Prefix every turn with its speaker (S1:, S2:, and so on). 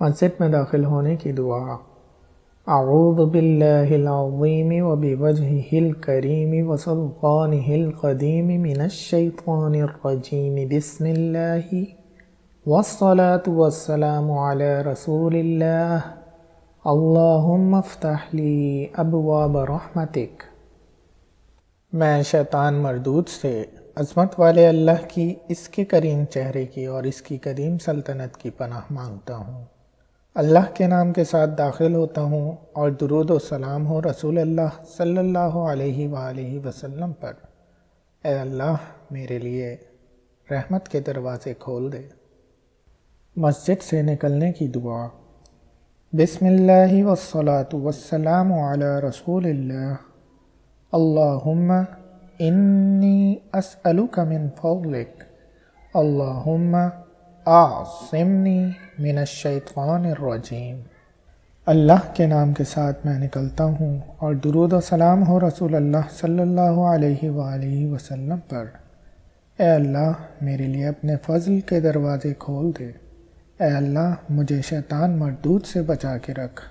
S1: مسجد میں داخل ہونے کی دعا۔ اعوذ باللہ العظیم وبوجہہ الکریم وسلطانہ القدیم من الشیطان الرجیم بسم اللہ والصلاة والسلام علی رسول اللہ اللہم افتح لی ابواب رحمتک۔ میں شیطان مردود سے عظمت والے اللہ کی، اس کے کریم چہرے کی اور اس کی قدیم سلطنت کی پناہ مانگتا ہوں۔ اللہ کے نام کے ساتھ داخل ہوتا ہوں اور درود و سلام ہو رسول اللہ صلی اللہ علیہ وآلہ وسلم پر۔ اے اللہ میرے لیے رحمت کے دروازے کھول دے۔ مسجد سے نکلنے کی دعا۔ بسم اللہ والصلاة والسلام علی رسول اللہ اللہم انی اسألک من فضلک اللہم اعصمنی من الشیطان الرجیم۔ اللہ کے نام کے ساتھ میں نکلتا ہوں اور درود و سلام ہو رسول اللہ صلی اللہ علیہ وآلہ وسلم پر۔ اے اللہ میرے لیے اپنے فضل کے دروازے کھول دے۔ اے اللہ مجھے شیطان مردود سے بچا کے رکھ۔